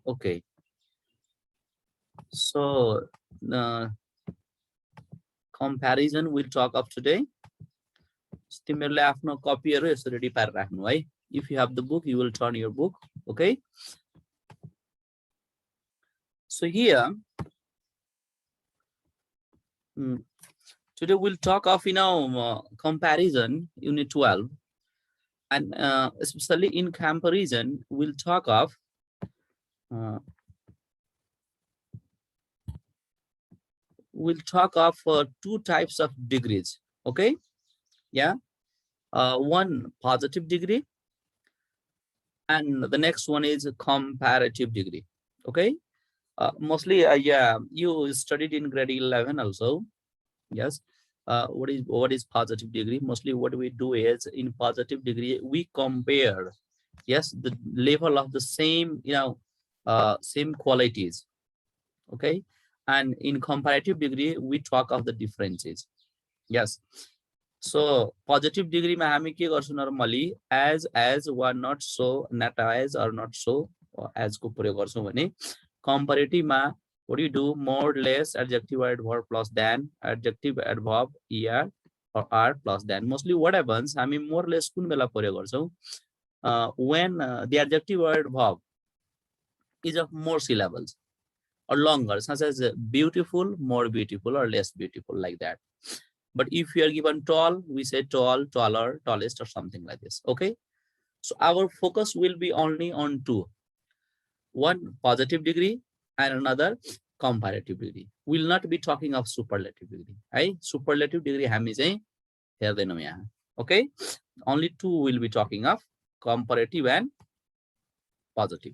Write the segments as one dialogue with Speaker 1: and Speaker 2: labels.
Speaker 1: Okay, so the comparison we'll talk of today. तिमीहरुले आफ्नो कपीहरु यसरी ready पारेर राख्नु है. If you have the book, you will turn your book. Okay. So here, today we'll talk of comparison, unit 12, and especially in comparison, we'll talk of two types of degrees. Okay. Yeah. One positive degree, and the next one is a comparative degree. Okay. Mostly, yeah, you studied in grade 11 also. Yes. What is positive degree? Mostly what we do is in positive degree we compare, yes, the level of the same same qualities. Okay. And in comparative degree we talk of the differences. Yes. So positive degree ma hami ke garchhau normally as or not so, not as or not so, or as ko प्रयोग गर्छौं भने comparative ma what do you do? More, less, adjective or adverb plus than, adjective, adverb, er or are plus than. Mostly what happens, I mean more or less kun bela प्रयोग गर्छौं when the adjective or adverb is of more syllables or longer, such as beautiful, more beautiful, or less beautiful, like that. But if you are given tall, we say tall, taller, tallest, or something like this. Okay. So our focus will be only on two. One positive degree and another comparative degree. Will not be talking of superlative degree. Right? Superlative degree हामी चाहिँ हेर्दैनौं यहाँ. Okay. Only two will be talking of comparative and positive.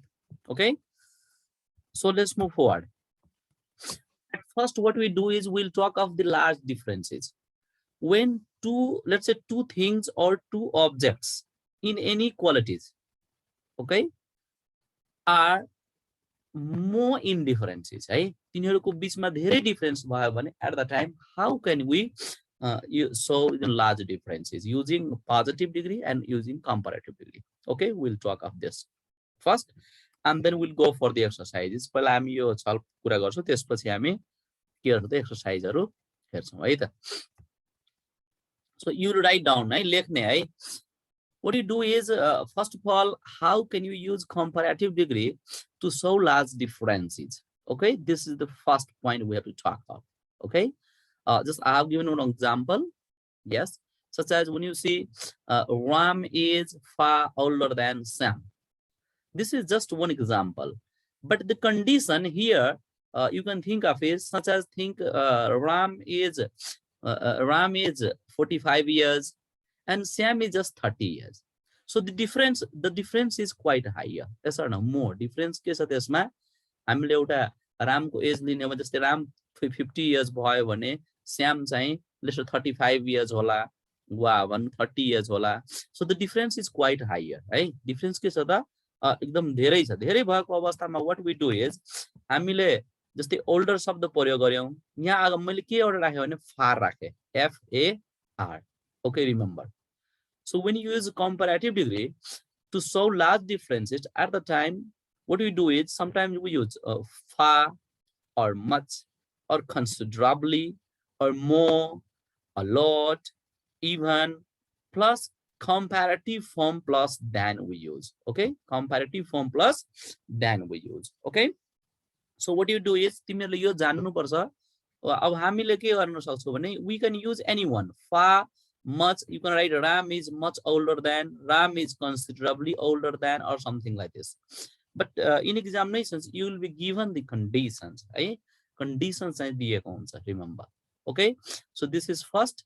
Speaker 1: Okay. So let's move forward. At first, what we do is we'll talk of the large differences. When two, let's say two things or two objects in any qualities, okay, are more in differences, है तिनीहरुको बीचमा धेरै difference भयो भने at the time how can we show the large differences using positive degree and using comparative degree. Okay, we'll talk of this first and then we'll go for the exercises. पहिला हामी यो छल कुरा गर्छौं त्यसपछि हामी के गर्छौं एक्सरसाइजहरु हेर्छौं है त. So you write down, है लेख्ने है. What you do is first of all, how can you use comparative degree to show large differences? Okay, this is the first point we have to talk about. Okay, just I have given one example. Yes, such as when you see Ram is far older than Sam. This is just one example, but the condition here you can think of is such as think Ram is 45 years and Sam is just 30 years. So the difference is quite higher. Yes or no? More difference के छ त्यसमा हामीले एउटा रामको as लिने हो जस्तै Ram 50 years भयो भने Sam चाहिँ let's say 35 years होला वा 30 years होला. So the difference is quite higher, है. Difference के छ त एकदम धेरै छ. धेरै भएको अवस्थामा what we do is हामीले जस्तै older शब्द प्रयोग गर्यौं. यहाँ अगाडि मैले के एउटा राखे भने far राखे, FAR. Okay, remember. So when you use comparative degree to show large differences at the time, what we do is sometimes we use far or much or considerably or more, a lot, even, plus comparative form plus than we use. Okay, comparative form plus than we use. Okay, so what you do is तिमीहरुले यो जान्नु पर्छ. अब हामीले के गर्न सक्छौं भने we can use anyone. Far, much, you can write Ram is much older than, Ram is considerably older than, or something like this. But in examinations you will be given the conditions, right? Conditions चाहिँ दिएको हुन्छ, remember. Okay, so this is first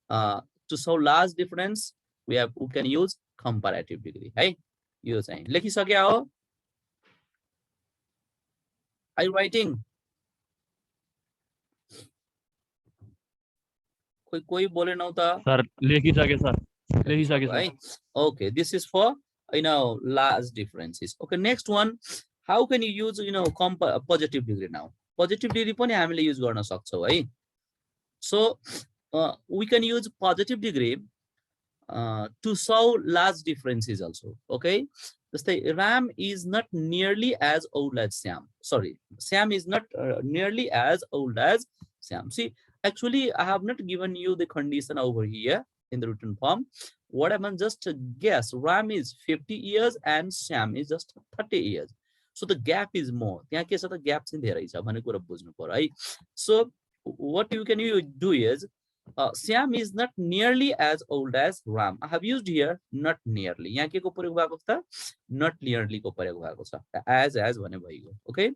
Speaker 1: to show large difference we can use comparative degree, है. यो चाहिँ लेखिसक्या हो? Are you writing? कोही बोलेनौ त?
Speaker 2: सर लेखिसके सर, लेखिसके sir.
Speaker 1: Okay, this is for large differences. Okay, next one, how can you use positive degree now? Positive degree पनि हामीले युज गर्न सक्छौं है. So we can use positive degree to show large differences also. Okay, जस्तै Ram is not nearly as old as Sam. Sorry, Sam is not nearly as old as Sam. See, actually, I have not given you the condition over here in the written form. What I mean, just guess. Ram is 50 years and Sam is just 30 years. So the gap is more. त्यहाँ के छ त gap चाहिँ धेरै छ भन्ने कुरा बुझ्नु पर्यो है. So what you can do is Sam is not nearly as old as Ram. I have used here not nearly. यहाँ के को प्रयोग भएको छ? Not nearly को प्रयोग भएको छ. As भने भइगयो. Okay.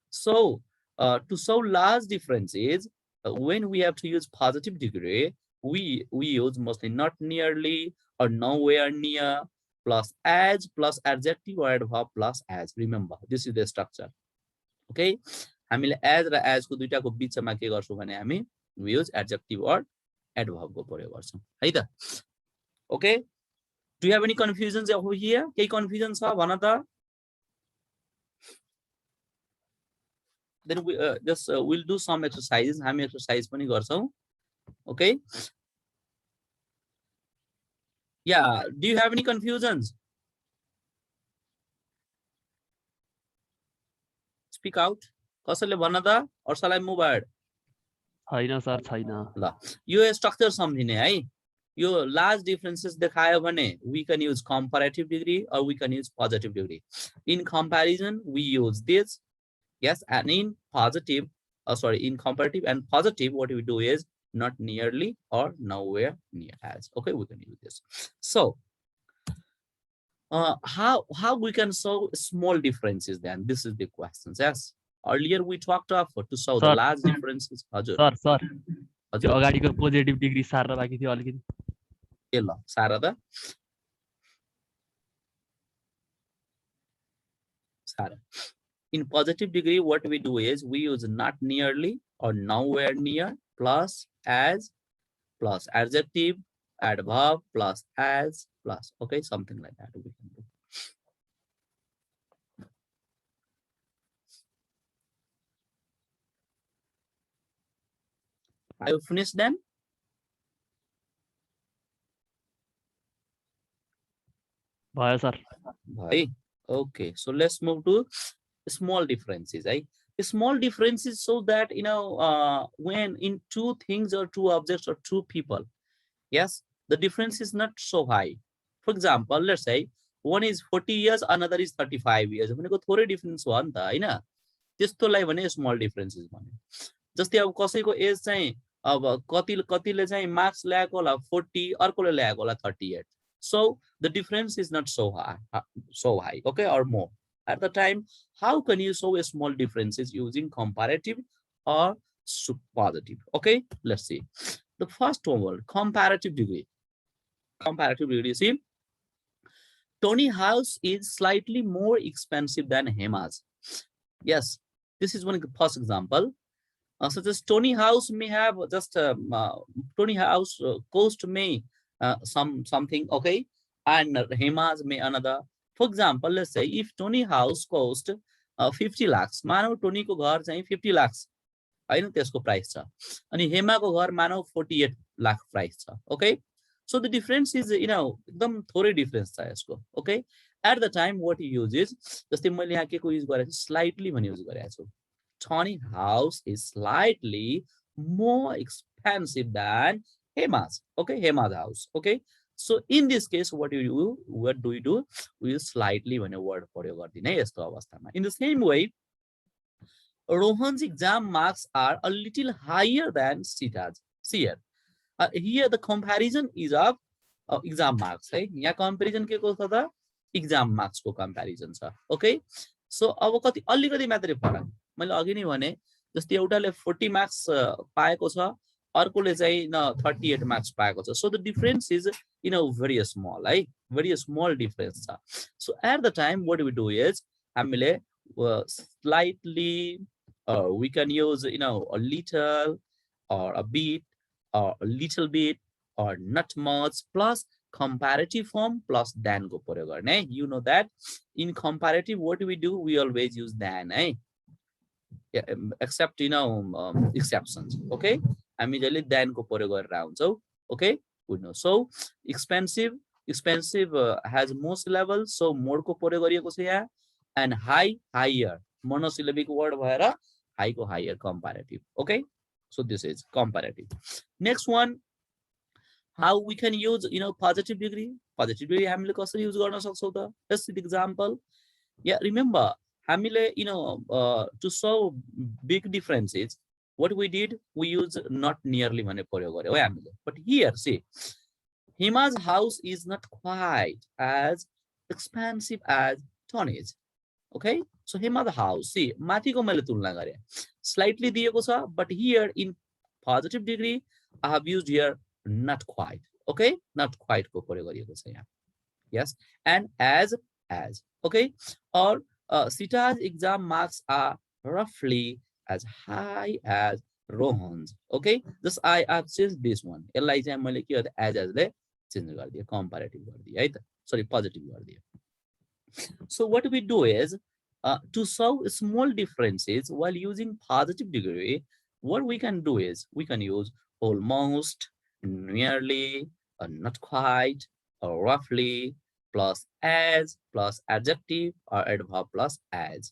Speaker 1: So to show large differences, when we have to use positive degree, we use mostly not nearly or nowhere near plus as plus adjective or adverb plus as. Remember, this is the structure. Okay. हामीले as र as को दुईटाको बीचमा के गर्छौं भने हामी we use adjective or adverb को प्रयोग गर्छौं है त. Okay. Do you have any confusions over here? केही confusion छ भन त. Then we just we'll do some exercises. हामी exercise पनि गर्छौं. Okay. Yeah, do you have any confusions? Speak out. कसैले भन्न त, or shall I move ahead?
Speaker 2: छैन सर छैन.
Speaker 1: ल, यो structure सम्झिने है. यो large differences देखायो भने we can use comparative degree or we can use positive degree. In comparison, we use this. Yes, and in positive, in comparative and positive, what we do is not nearly or nowhere near as. Okay, we can use this. So, how we can solve small differences then? This is the question. Yes. Earlier we talked of to solve the large differences.
Speaker 2: Sir त्यो अगाडिको positive degree सार्न बाँकी थियो अलिकति.
Speaker 1: के ल सारा त सारा. In positive degree, what we do is we use not nearly or nowhere near plus as plus adjective, adverb plus as plus. Okay, something like that we can do. Have you finished them?
Speaker 2: भयो sir.
Speaker 1: Bhai. Okay, so let's move to small differences. Small differences so that when in two things or two objects or two people, yes, the difference is not so high. For example, let's say one is 40 years, another is 35 years. भनेको थोरै difference हो नि त हैन. त्यस्तोलाई भने small differences भन्यो. जस्तै अब कसैको एज चाहिँ अब कतिले चाहिँ मार्क्स ल्याएको होला 40, अर्कोले ल्याएको होला 38. So the difference is not so high, okay, or more. At the time, how can you show a small differences using comparative or positive? Okay, let's see. The first one, comparative degree. Comparative degree, see, Tony house is slightly more expensive than Hema's. Yes, this is one first example. So this Tony house may have just Tony house cost may something, okay, and Hema's may another. For example, let's say if Tony house cost 50 lakhs, मानव Tony को घर चाहिँ 50 lakhs हैन त्यसको price छ, अनि हेमा को घर मानव 48 लाख प्राइस छ. Okay, so the difference is एकदम थोरै डिफरेन्स छ यसको. Okay, at the time what you use is जस्तै मैले यहाँ के को युज गरेको छु, slightly भन्ने युज गरेको छु. Tony house is slightly more expensive than Hema's. Okay, Hema's house. Okay, so in this case, what do we do? We use slightly when a word for your In the same way, Rohan's exam marks are a little higher than Sita's. See here. Here the comparison is of exam marks. Right? Yeah, comparison ke ko the exam marks ko comparison. Okay, so अब कति अलिकति मात्रै फरक. मैले अघि नै भने जस्तै एउटाले 40 मार्क्स पाएको छ, अर्कोले चाहिँ 38 मार्क्स पाएको छ. So the difference is very small, right? Very small difference छ. So at the time what we do is हामीले slightly we can use a little or a bit or a little bit or not much plus comparative form plus than को प्रयोग गर्ने. You know that in comparative what we do, we always use than, yeah, except exceptions. Okay, हामी जहिले than को प्रयोग गरेर आउँछौ. Okay, we know. So expensive expensive has most levels, so more को प्रयोग गरिएको छ यहाँ, and high higher monosyllabic word भएर high को higher comparative. Okay, so this is comparative. Next one, how we can use positive degree. Positive degree हामीले कसरी use गर्न सक्छौं त? Let's see the example. Yeah, remember हामीले to solve big differences, what we did, we use not nearly भने प्रयोग गर्यो है हामीले. But here see, Hima's house is not quite as expensive as Tony's. Okay, so Hima's house, see, माथिको मैले तुलना गरे, slightly दिएको छ, but here in positive degree I have used here not quite. Okay, not quite को प्रयोग गरिएको छ यहाँ. Yes, and as, okay, or Sita's exam marks are roughly as high as Rohan's. Okay, this I have changed this one. यसलाई चाहिँ मैले के गर्दै as ले change गरिदिए, comparative गरिदिए है त, sorry, positive गरिदिए. So what we do is to solve small differences while using positive degree, what we can do is we can use almost, nearly, not quite, or roughly, plus as, plus adjective, or adverb plus as.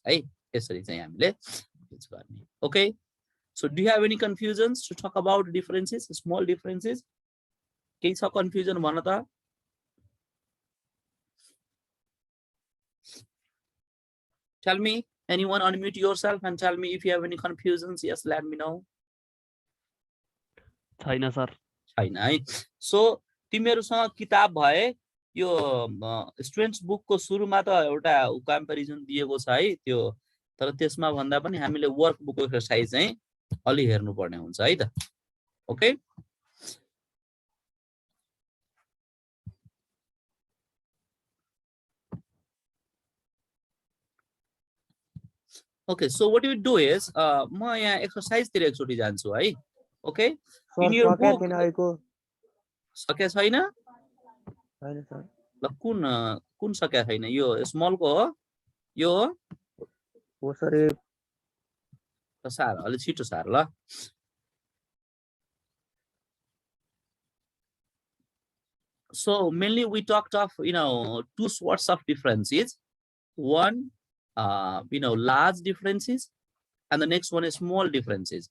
Speaker 1: Okay, so do you have any confusions to talk about differences, small differences? Case of confusion, Manata? Tell me, anyone unmute yourself and tell me if you have any confusions. Yes, let me know.
Speaker 2: छैन sir.
Speaker 1: छैन है. So तिमीहरुसँग किताब भए यो students बुकको सुरुमा त एउटा कम्प्यारिजन दिएको छ है, त्यो तर त्यसमा भन्दा पनि हामीले वर्क बुक एक्सरसाइज चाहिँ अलि हेर्नु पर्ने हुन्छ है त. Okay, okay, so what you do is म यहाँ एक्सरसाइज तिर एकचोटी जान्छु है. ओके, इन योर बुक सके छैन?
Speaker 3: हैन सर.
Speaker 1: ल कुन सके छैन? यो स्मल को हो, यो
Speaker 3: हो सर.
Speaker 1: सार अलि छिटो सार ल. So mainly we talked of two sorts of differences. One large differences, and the next one is small differences.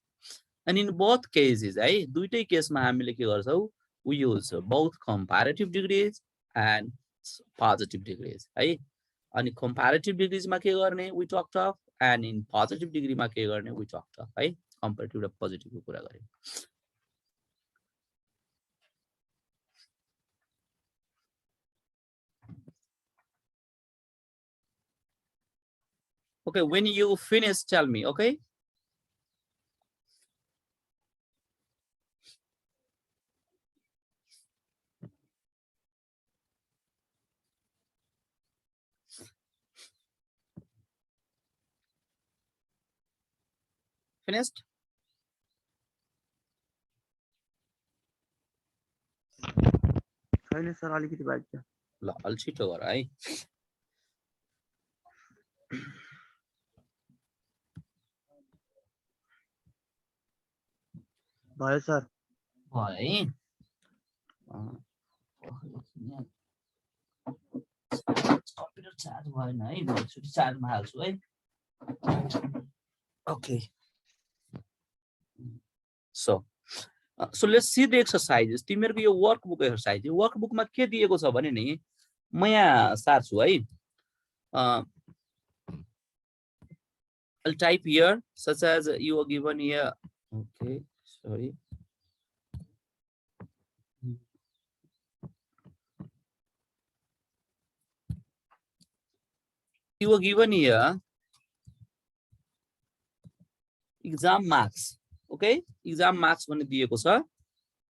Speaker 1: And in both cases, दुईटै केसमा हामीले के गर्छौं, we use both comparative degrees and positive degrees. अनि comparative degrees मा के गर्ने we talked of, and in positive degree मा के गर्ने we talked of. Comparative र positive को कुरा गरे. Okay, when you finish, tell me, okay? Finished?
Speaker 3: छैन सर, अलिकति बाँकी छ.
Speaker 1: ल अलि छिटो गर है.
Speaker 3: भयो सर.
Speaker 1: भयो है. कम्प्युटर चार्ज भएन है, म एकचोटि चार्जमा हाल्छु है. Okay. So let's see the exercises. तिमीहरुको यो वर्कबुक एक्सरसाइज, यो वर्कबुकमा के दिएको छ भने नि म यहाँ सार्छु है. I'll type here such as you are given here. Okay, sorry. You were given here exam marks. Okay, exam marks भन्ने दिएको छ,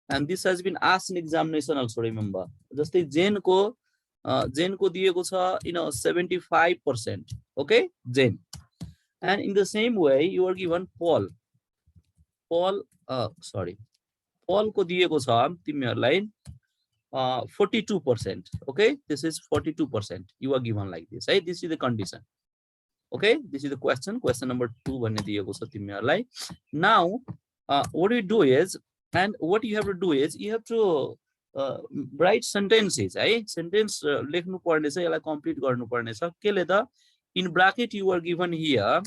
Speaker 1: and this has been asked in examination also, remember. जस्तै जेन को दिएको छ 75%. Okay, Jane. And in the same way you are given Paul को दिएको छ तिमीहरुलाई 42%. Okay, this is 42%. You are given like this. Right? This is the condition. Okay, this is the question. Question number 2 भन्ने दिएको छ तिमीहरुलाई. Now what you do is, and what you have to do is, you have to right sentences है sentence लेख्नु पर्ने छ यसलाई complete गर्नु पर्ने छ केले त in bracket you are given here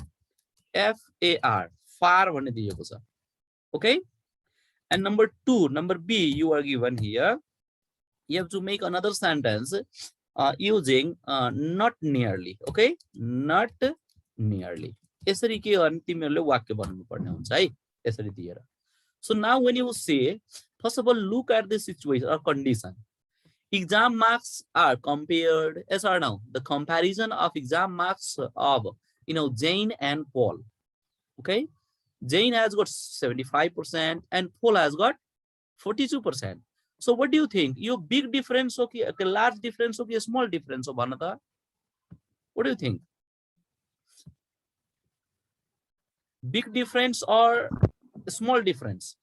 Speaker 1: FAR far भन्ने दिएको छ okay and number B you are given here you have to make another sentence using not nearly okay not nearly यसरी के गर्ने तिमीहरुले वाक्य बनाउनु पर्ने हुन्छ है यसरी दिएर so now when you say first of all look at the situation or condition exam marks are compared yes or no the comparison of exam marks of Jane and Paul okay Jane has got 75% and Paul has got 42%. So what do you think? You big difference or a large difference or a small difference of another? What do you think? Big difference or a small difference?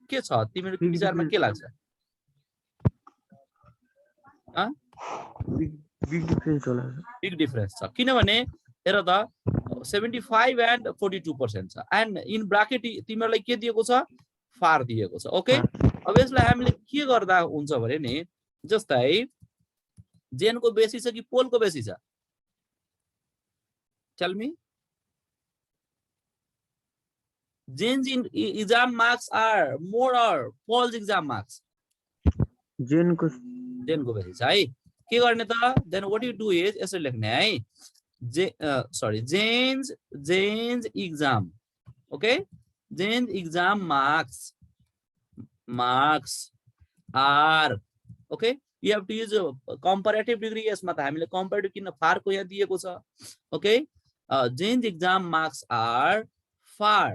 Speaker 1: के छ तिम्रो विचारमा के लाग्छ?
Speaker 3: Big difference होला
Speaker 1: Big difference छ किनभने हेर त 75 and 42% छ and in bracket तिमीहरुलाई के दिएको छ far दिएको छ ओके अब यसलाई हामीले के गर्दा हुन्छ भने नि जस्तै जेन को बेसी छ कि पोल को बेसी छ tell me Jane's exam marks are more or Paul's exam marks
Speaker 3: जेन को
Speaker 1: बेसी छ है के गर्ने त then what you do is यसरी लेख्ने है Jane's exam okay Jane's exam marks are okay you have to use a comparative degree यसमा त हामीले comparative किन far को यहाँ दिएको छ okay Jane's exam marks are far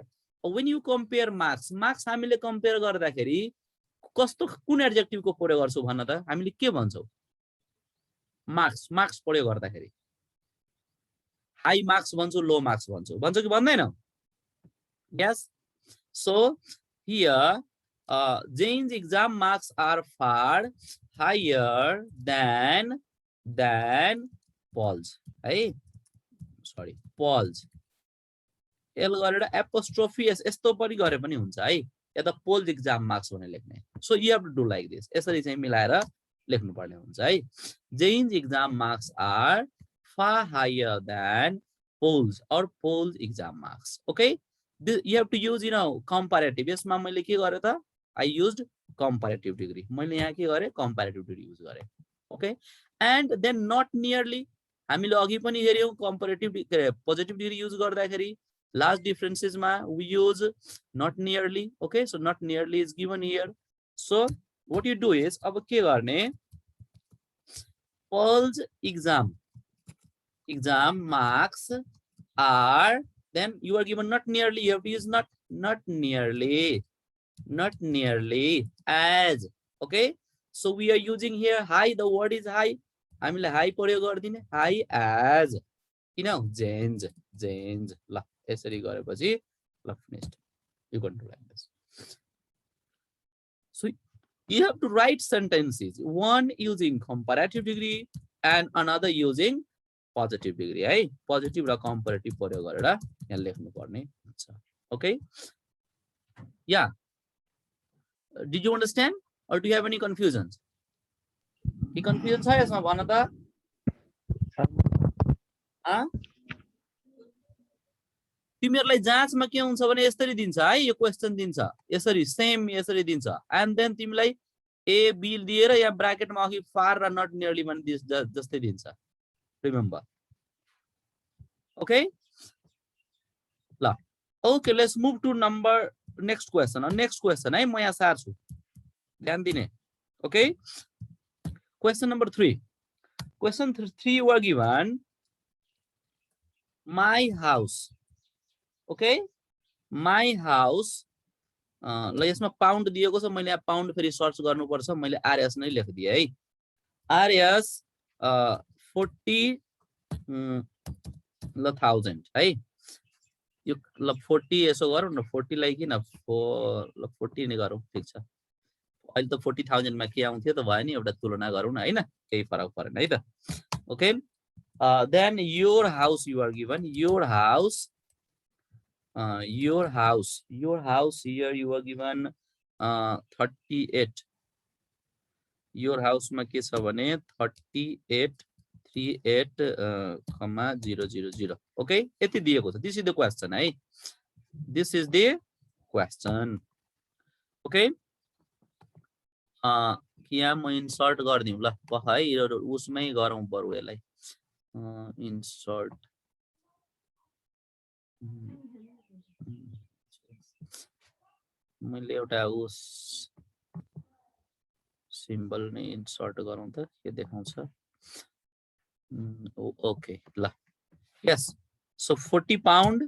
Speaker 1: when you compare marks हामीले compare गर्दाखेरि कस्तो कुन एडजेक्टिभ को प्रयोग गर्छौ भन्न त हामीले के भन्छौ मार्क्स प्रयोग गर्दाखेरि हाई मार्क्स भन्छौ लो मार्क्स भन्छौ कि भन्दैनौ yes so here Jane's exam marks are far higher than Paul's है sorry Paul's एल गरेर एपोस्ट्रोफी यस्तो पनि गरे पनि हुन्छ है या त Paul's exam marks भनेर लेख्ने so you have to do like this यसरी चाहिँ मिलाएर लेख्नु पर्ने हुन्छ है Jane's exam marks are far higher than Paul's or Paul's exam marks okay you have to use comparative यसमा मैले के गरे त I used comparative degree मैले यहाँ के गरे comparative degree use गरे okay and then not nearly हामीले अघि पनि हेर्यौ comparative positive degree use गर्दाखेरि large differences ma we use not nearly okay so not nearly is given here so what you do is अब के गर्ने Paul's exam marks are then you are given not nearly you have to use not nearly as okay so we are using here high the word is high हामीले high प्रयोग गर्दिने high as Jane's ल यसरी गरेपछि ल finished you can do like this so you have to write sentences one using comparative degree and another using positive degree है positive र comparative प्रयोग गरेर यहाँ लेख्नु पर्ने हुन्छ okay yeah did you understand or do you have any confusions के confusion छ यसमा भन त तिमीहरुलाई जाँचमा के हुन्छ भने यसरी दिन्छ है यो क्वेशन दिन्छ यसरी सेम यसरी दिन्छ and then तिमीलाई a b दिएर यहाँ ब्र्याकेटमा अघि far र not nearly भन्ने जस्तै दिन्छ remember okay ल okay let's move to next question है म यहाँ सार्छु ध्यान दिने okay question number 3 you are given my house okay my house ल यसमा पाउन्ड दिएको छ मैले यहाँ पाउन्ड फेरि सर्च गर्नु पर्छ मैले आरएस नै लेखिदिए है आरएस 40 ल 1000 है यो ल 40 यसो गरौँ न 40 लाई किन ल 40 नै गरौँ ठीक छ अहिले त 40000 मा के आउँथ्यो त भयो नि एउटा तुलना गरौँ न हैन केही फरक परेन है त okay then your house you are given your house here you are given 38 your हाउसमा के छ भने 3838,000 ओके यति दिएको छ दिस इज द क्वेशन है this is the question okay यहाँ म इन्सर्ट गर्दिउँ ल है उसमै गरौँ बरु यसलाई इन्सर्ट मैले एउटा उस सिम्बल नै इन्सर्ट गरौँ त के देखाउँछ ओके ल yes so 40 pound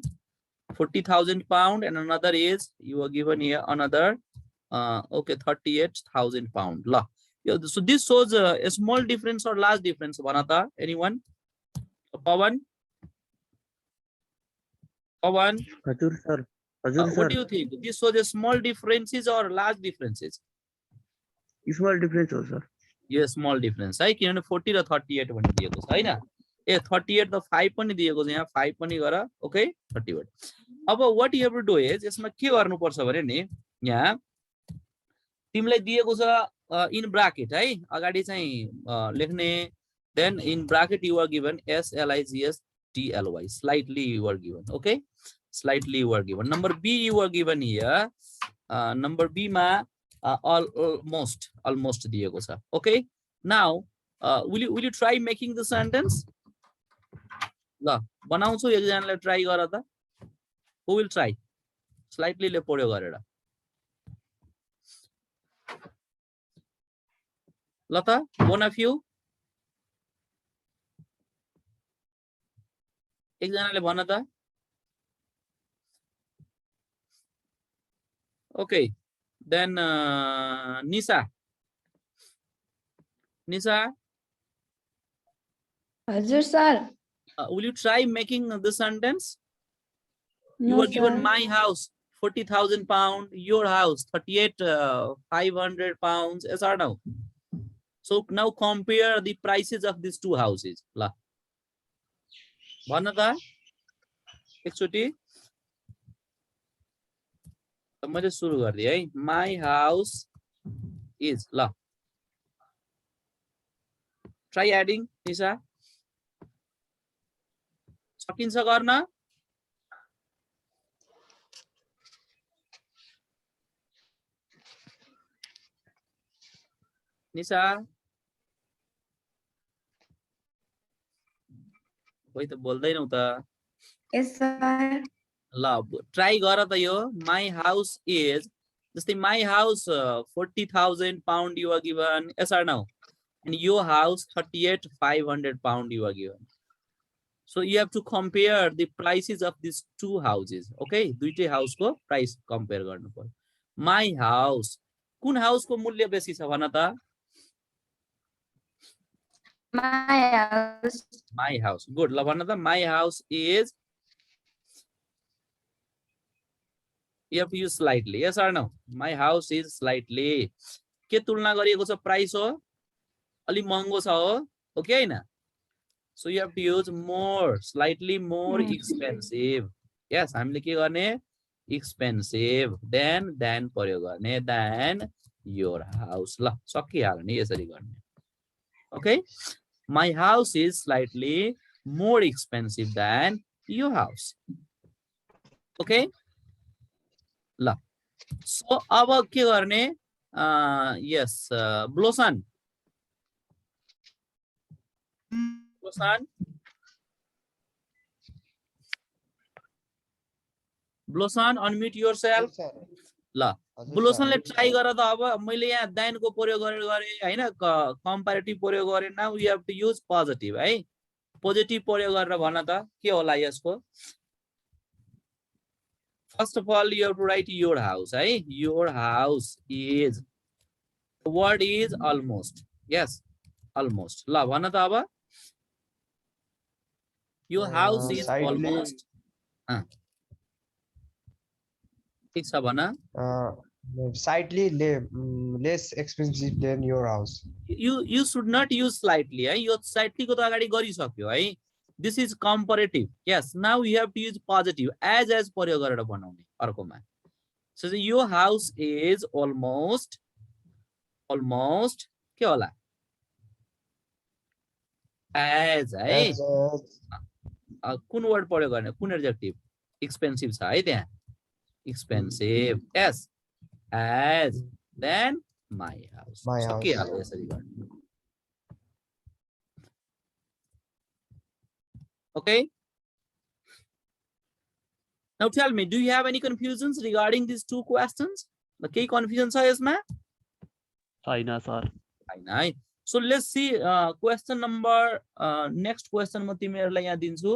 Speaker 1: 40,000 pound and another is you are given here another okay 38,000 pound la so this shows a small difference or large difference Vanata anyone Pawan
Speaker 3: हजुर sir
Speaker 1: what do you think this shows a small differences or large differences
Speaker 3: small difference हो sir
Speaker 1: यो small difference है किनभने 40 र 38 भन्ने दिएको छ हैन ए 38 त 5 पनि दिएको छ यहाँ 5 पनि गर ओके 38 अब what you have to do is यसमा के गर्नु पर्छ भने नि यहाँ तिमीलाई दिएको छ इन ब्राकेट है अगाडि चाहिँ लेख्ने then in bracket you are given SLIGSTLY slightly you are given okay slightly you are given number B you are given here number B मा almost दिएको छ okay now will you try making the sentence ल बनाउँछु एकजनाले try गर त who will try slightly ले पढ्यो गरेर ल त one of you एकजनाले भन त okay then Nisa
Speaker 4: Hazur sir.
Speaker 1: Will you try making the sentence you
Speaker 4: No,
Speaker 1: are given
Speaker 4: sir.
Speaker 1: my house 40,000 pound your house 38,500 pounds yes or no so now compare the prices of these two houses la bhanna ta एकचोटी मैले सुरु गर्दिए है my house is ल try adding Nisa सकिन्छ गर्न निशा कोही त बोल्दैनौ त
Speaker 4: Yes sir.
Speaker 1: ल ट्राई गर त यो my house is जस्तै my house 40,000 pound you are given yes or no and your house 38,500 pound you are given so you have to compare the prices of these two houses okay दुईटै house को price compare गर्नु पर्यो my house कुन house को मूल्य बेसी छ भन त
Speaker 4: My house.
Speaker 1: good ल भन त my house is you have to use slightly yes or no my house is slightly के तुलना गरिएको छ प्राइस हो अलि महँगो छ हो ओके हैन so you have to use more slightly more expensive yes हामीले के गर्ने expensive than प्रयोग गर्ने than your house ल सकिहाल्यो नि यसरी गर्ने okay my house is slightly more expensive than your house okay ल so अब के गर्ने yes Blossom unmute yourself ल ब्लोसनले ट्राई गर त अब मैले यहाँ दाइन को प्रयोग गरेर गरे हैन कम्पैरेटिभ प्रयोग गरे now you have to use positive है पोजिटिभ प्रयोग गरेर भन त के होला यसको first of all you have to write your house है your house is the word is almost yes almost ल भन त अब योर हाउस इज अलमोस्ट ठीक छ भन
Speaker 5: slightly less expensive than your house
Speaker 1: you should not use slightly है यो slightly को त अगाडि गरिसक्यो है this is comparative yes now you have to use positive as प्रयोग गरेर बनाउने अर्कोमा so your house is almost के होला एज है
Speaker 5: as
Speaker 1: कुन वर्ड प्रयोग गर्ने कुन एडजेक्टिभ एक्सपेन्सिभ छ है त्यहाँ एक्सपेन्सिभ यस as than my house
Speaker 5: My house.
Speaker 1: सकिहाल्यो यसरी गर्ने okay now tell me do you have any confusions regarding these two questions the केही confusion छ यसमा
Speaker 2: छैन सर
Speaker 1: हैन है so let's see question number next question म तिमीहरुलाई यहाँ दिन्छु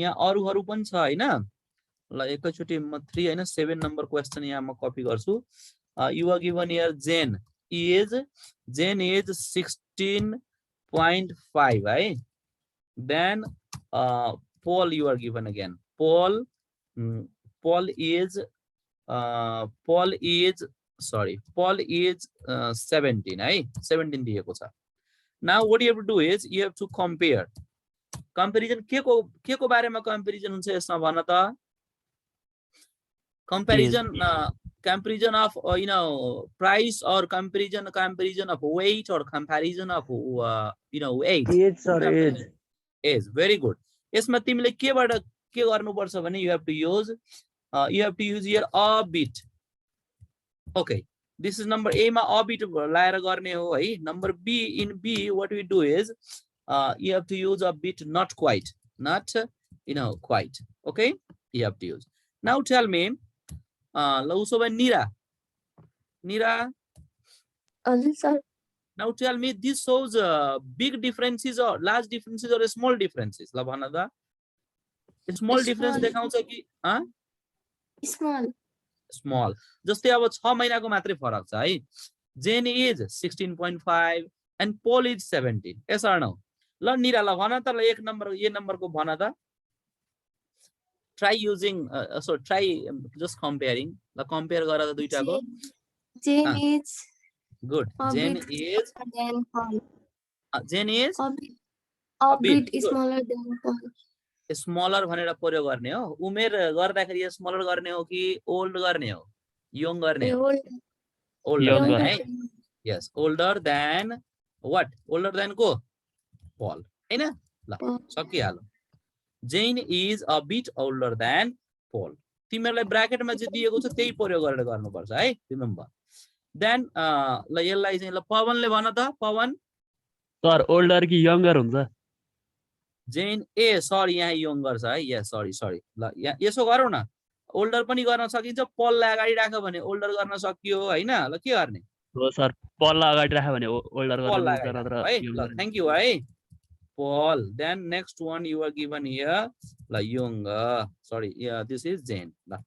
Speaker 1: यहाँ अरुहरु पनि छ हैन ल एकैचोटी म 3 हैन 7 नम्बर क्वेशन यहाँ म कपी गर्छु you are given here Jane is 16.5 है then Paul you are given again Paul is 17 है 17 दिएको छ now what you have to do is you have to compare comparison के को बारेमा comparison हुन्छ यसमा भन त comparison comparison of price or comparison of weight or comparison of age
Speaker 3: Age, sir, age.
Speaker 1: is very good यसमा तिमीले केबाट के गर्नुपर्छ भने you have to use here a bit okay this is number A मा a bit लाएर गर्ने हो है number B in B what we do is you have to use a bit not quite quite okay you have to use now tell me ल उसो भए निरा
Speaker 4: हजुर sir
Speaker 1: now tell me this shows big differences or large differences or small differences ल भन त small difference
Speaker 4: Small.
Speaker 1: देखाउँछ कि
Speaker 4: small
Speaker 1: small जस्तै अब 6 महिनाको मात्रै फरक छ है Jane is 16.5 and Paul is 17 yes or no ल निरा ल भन त ल एक नम्बर ए नम्बरको भन त try using try just comparing ल compare गर त दुईटाको
Speaker 4: Jane is
Speaker 1: good
Speaker 4: a
Speaker 1: Jane
Speaker 4: bit
Speaker 1: is
Speaker 4: smaller than Paul.
Speaker 1: Jane is
Speaker 4: A
Speaker 1: bit,
Speaker 4: bit
Speaker 1: good.
Speaker 4: smaller than Paul.
Speaker 1: Smaller भनेर प्रयोग गर्ने हो उमेर गर्दाखेरि स्मलर गर्ने हो कि ओल्ड गर्ने हो यङ गर्ने हो ओल्डर
Speaker 2: Younger.
Speaker 1: है yes older than what older than को पल हैन ल
Speaker 4: Paul.
Speaker 1: सकिहाल्यो Jane is a bit older than Paul तिमीहरुलाई ब्र्याकेटमा जे दिएको छ त्यही प्रयोग गरेर गर्नुपर्छ है रिमेम्बर देन ल यसलाई चाहिँ ल पवनले भन त पवन
Speaker 2: सर ओल्डर कि यङ्गर हुन्छ
Speaker 1: जेन ए सरी यहाँ यङ्गर छ है यस सरी ल यहाँ यसो गरौँ न ओल्डर पनि गर्न सकिन्छ पललाई अगाडि राख भने ओल्डर गर्न सकियो हैन ल के गर्ने
Speaker 2: हो सर पल्ला अगाडि राख्यो भने ओल्डर गर्न
Speaker 1: पल
Speaker 2: मिल्छ नत्र
Speaker 1: है ल
Speaker 2: younger।
Speaker 1: थ्यांक यू है Paul then next one you are given here ल younger sorry yeah this is Jane ल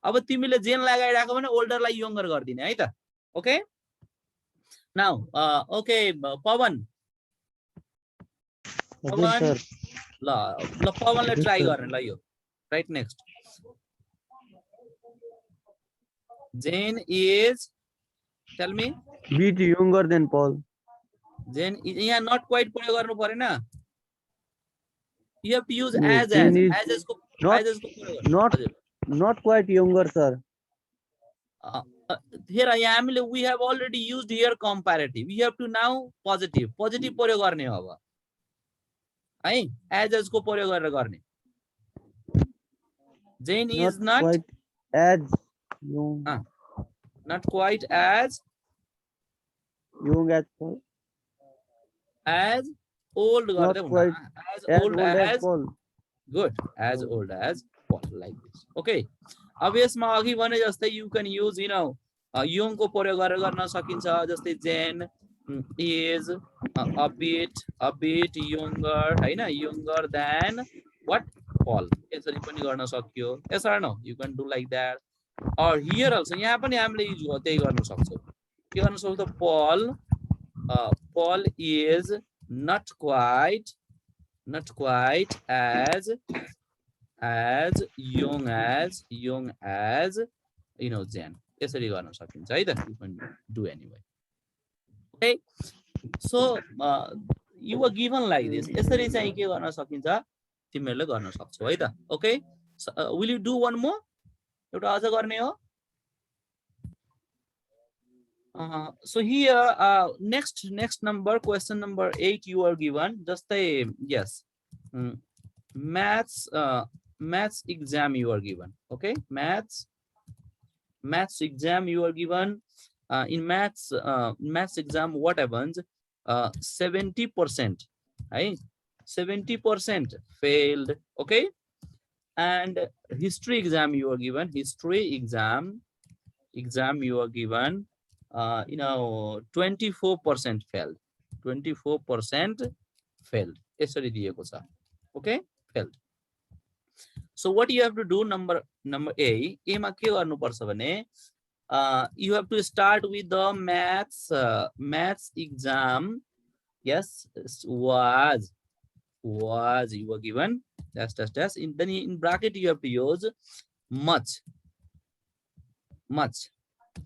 Speaker 1: अब तिमीले जेन लाई अगाडि राख्यो भने ओल्डर लाई younger गर्दिने है त ओके नाउ ओके पवन
Speaker 3: हजुर सर
Speaker 1: ल पवनले ट्राई गर्ने ल यो right next Jane is tell me
Speaker 3: bit younger than Paul.
Speaker 1: Jane यहाँ not quite प्रयोग गर्नु परेन you have to use
Speaker 3: No,
Speaker 1: as
Speaker 3: Jane is
Speaker 1: as को
Speaker 3: not-
Speaker 1: as को प्रयोग गर्नु।
Speaker 3: not-
Speaker 1: हजुर।
Speaker 3: Not quite younger, sir.
Speaker 1: Here I am we have already used here comparative we have to now positive प्रयोग गर्ने हो अब है as को प्रयोग गरेर गर्ने Jane is not
Speaker 3: quite as young,
Speaker 1: not quite as
Speaker 3: young as Paul.
Speaker 1: as old
Speaker 3: Not
Speaker 1: गर्दै हुन
Speaker 3: quite
Speaker 1: as old as
Speaker 3: Paul.
Speaker 1: good as old as Paul like this okay अब यसमा अघि भने जस्तै you can use young को प्रयोग गरेर गर्न सकिन्छ जस्तै Jane is a bit younger हैन younger than what Paul यसरी पनि गर्न सकियो yes or no you can do like that or here also यहाँ पनि हामीले युज त्यही गर्न सक्छौं के गर्न सक्छौं Paul is not quite as young as Jane यसरी गर्न सकिन्छ है त you can do anyway okay so you are given like this यसरी चाहिँ के गर्न सकिन्छ तिमीहरुले गर्न सक्छौ है त okay will you do one more एउटा अझ गर्ने हो So here, next number, question number 8, you are given just a yes, maths exam you are given. Okay, maths exam you are given. In maths exam, what happens? 70%, right? 70% failed. Okay, and history exam you are given. History exam you are given. 24% failed. 24% failed. यसरी दिएको छ. Okay, failed. So what you have to do, number A मा के गर्नुपर्छ भने you have to start with the maths exam. Yes, was you were given dash. Then in bracket you have to use much,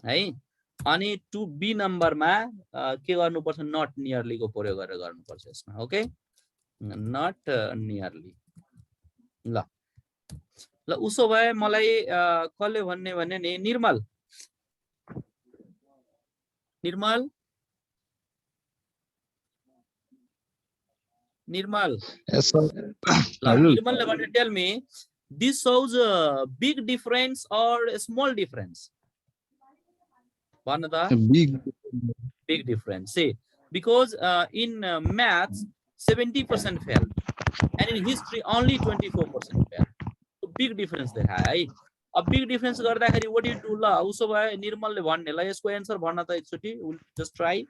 Speaker 1: है. अनि to B number मा के गर्नुपर्छ, not nearly को प्रयोग गरेर गर्नुपर्छ यसमा. Okay, not nearly. ल उसो भए मलाई कसले भन्ने भने नि निर्मल
Speaker 6: Yes, sir.
Speaker 1: निर्मलले भने tell me, this shows a big difference or a small difference? One of the big difference. See, because in maths 70% failed, and in history only 24% failed. So big difference there. है. A big difference गर्दाखेरि what do you do ल? उसो भए निर्मलले भन्ने ल यसको answer भन्न त एकचोटी. We'll just try.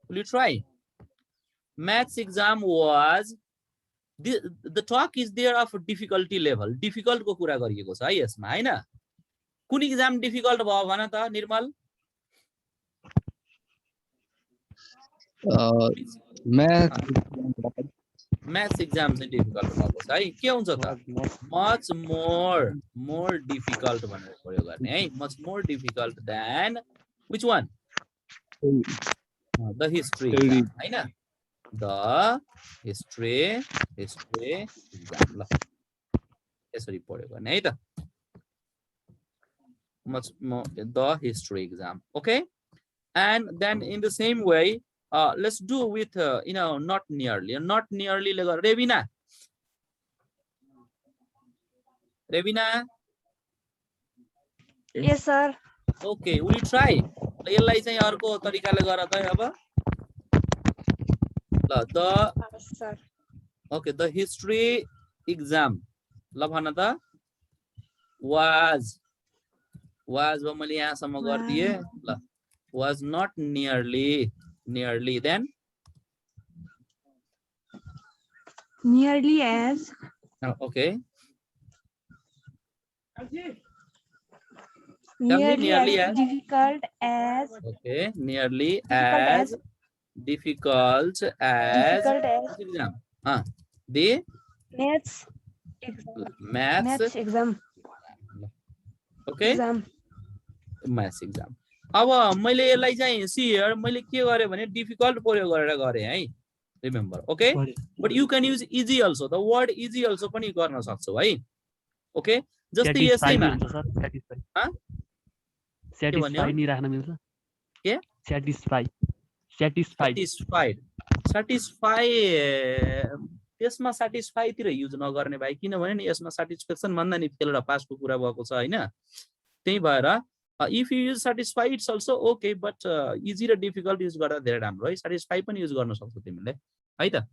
Speaker 1: Will you try? Maths exam was the talk is there of difficulty level. Difficult को कुरा गरिएको छ है यसमा, हैन? कुन exam difficult भयो भन त निर्मल? Maths exam चाहिँ difficult भएको छ है. के हुन्छ त? Much more difficult भनेर प्रयोग गर्ने है. Much more difficult than which one? The history exam, हैन? The history exam. ल यसरी प्रयोग गर्ने है त. Much more the history exam. Okay, and then in the same way, let's do with not nearly ले गर. Revina.
Speaker 4: Yes, sir.
Speaker 1: Okay, will you try? यसलाई चाहिँ अर्को तरिकाले गर त अब. ल the
Speaker 4: Yes, sir.
Speaker 1: okay, the history exam. ल भन त. Was भयो मैले यहाँसम्म गर्दिए. ल was not nearly then
Speaker 4: Nearly as.
Speaker 1: okay,
Speaker 4: Nearly as difficult as.
Speaker 1: okay, nearly as difficult as exam. The maths
Speaker 4: exam.
Speaker 1: okay, maths exam. अब मैले यसलाई चाहिँ here मैले के गरे भने difficult प्रयोग गरेर गरे है. Remember, okay? But you can use easy also. The word easy also पनि गर्न सक्छौ है. Okay? जस्तै यसैमा
Speaker 2: satisfy नि राख्न मिल्छ.
Speaker 1: के? satisfy त्यसमा satisfy तिर युज नगर्ने भाइ, किनभने नि यसमा satisfaction भन्दा नि फेल र पासको कुरा भएको छ हैन. त्यही भएर if you use satisfy it's also okay, but easy र difficult use गर्दा धेरै राम्रो है. satisfy पनि युज गर्न सक्छौ तिमीले है त.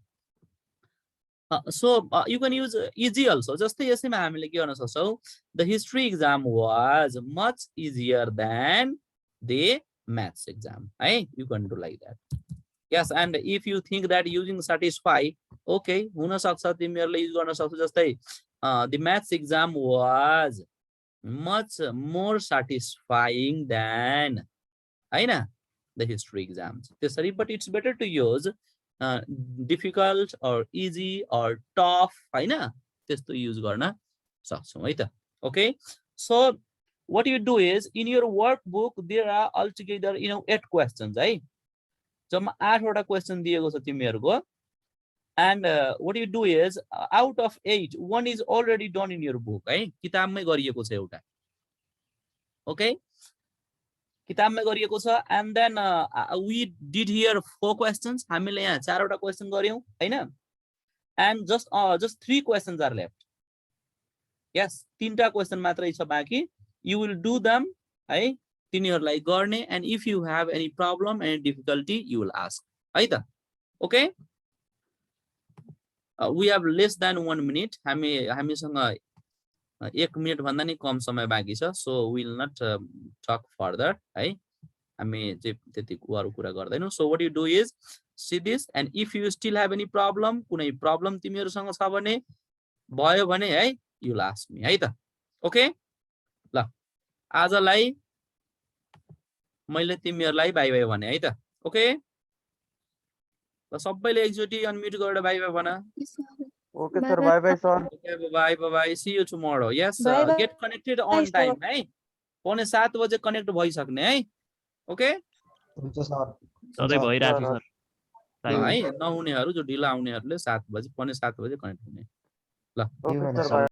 Speaker 1: So you can use easy also. जस्तै यसैमा हामीले के गर्न सक्छौ, the history exam was much easier than the maths exam. है, you can do like that. Yes, and if you think that using satisfy, okay, हुन सक्छ तिमीहरुले युज गर्न सक्छौ. जस्तै the maths exam was much more satisfying than हैन the history exams. त्यसरी, but it's better to use difficult or easy or tough हैन, त्यस्तो use गर्न सक्छौ है त. Okay, so what you do is in your workbook there are altogether 8 questions है. जम्मा 8 वटा क्वेशन दिएको छ तिमीहरुको. And what you do is out of 8 one is already done in your book है, किताबमै गरिएको छ एउटा. ओके किताबमा गरिएको छ and then we did here 4 questions हामीले यहाँ 4 वटा क्वेशन गर्यौं हैन and just 3 questions are left yes 3टा क्वेशन मात्रै छ बाँकी यु विल डु देम है तिनीहरुलाई गर्ने and if you have any problem any difficulty you will ask है त okay we have less than 1 minute हामीसँग 1 मिनेट भन्दा नि कम समय बाँकी छ so will not talk further है हामी चाहिँ त्यति अरु कुरा गर्दैनौ so what you do is see this and if you still have any problem कुनै प्रब्लम तिमीहरुसँग छ भने भयो भने है यु विल आस्क मी है त ओके ल आजलाई मैले तिमीहरुलाई बाइ बाइ भने है त ओके ल सबैले एकचोटी अनम्युट गरेर बाइ बाइ भन
Speaker 3: Okay, sir. Bye bye, sir.
Speaker 1: Okay, bye. See you tomorrow. Yes,
Speaker 4: Bye bye.
Speaker 1: get connected on
Speaker 4: Bye, sir.
Speaker 1: time. है 7:15 बजे कनेक्ट भइसक्ने है ओके
Speaker 5: हुन्छ सर
Speaker 2: सधैँ भइरहेको छ सर
Speaker 1: है नहुनेहरु जो ढिला आउनेहरुले 7 बजे 7:15 बजे कनेक्ट हुने ल
Speaker 3: Okay,
Speaker 5: भने
Speaker 3: sir.
Speaker 5: सर।
Speaker 3: Bye.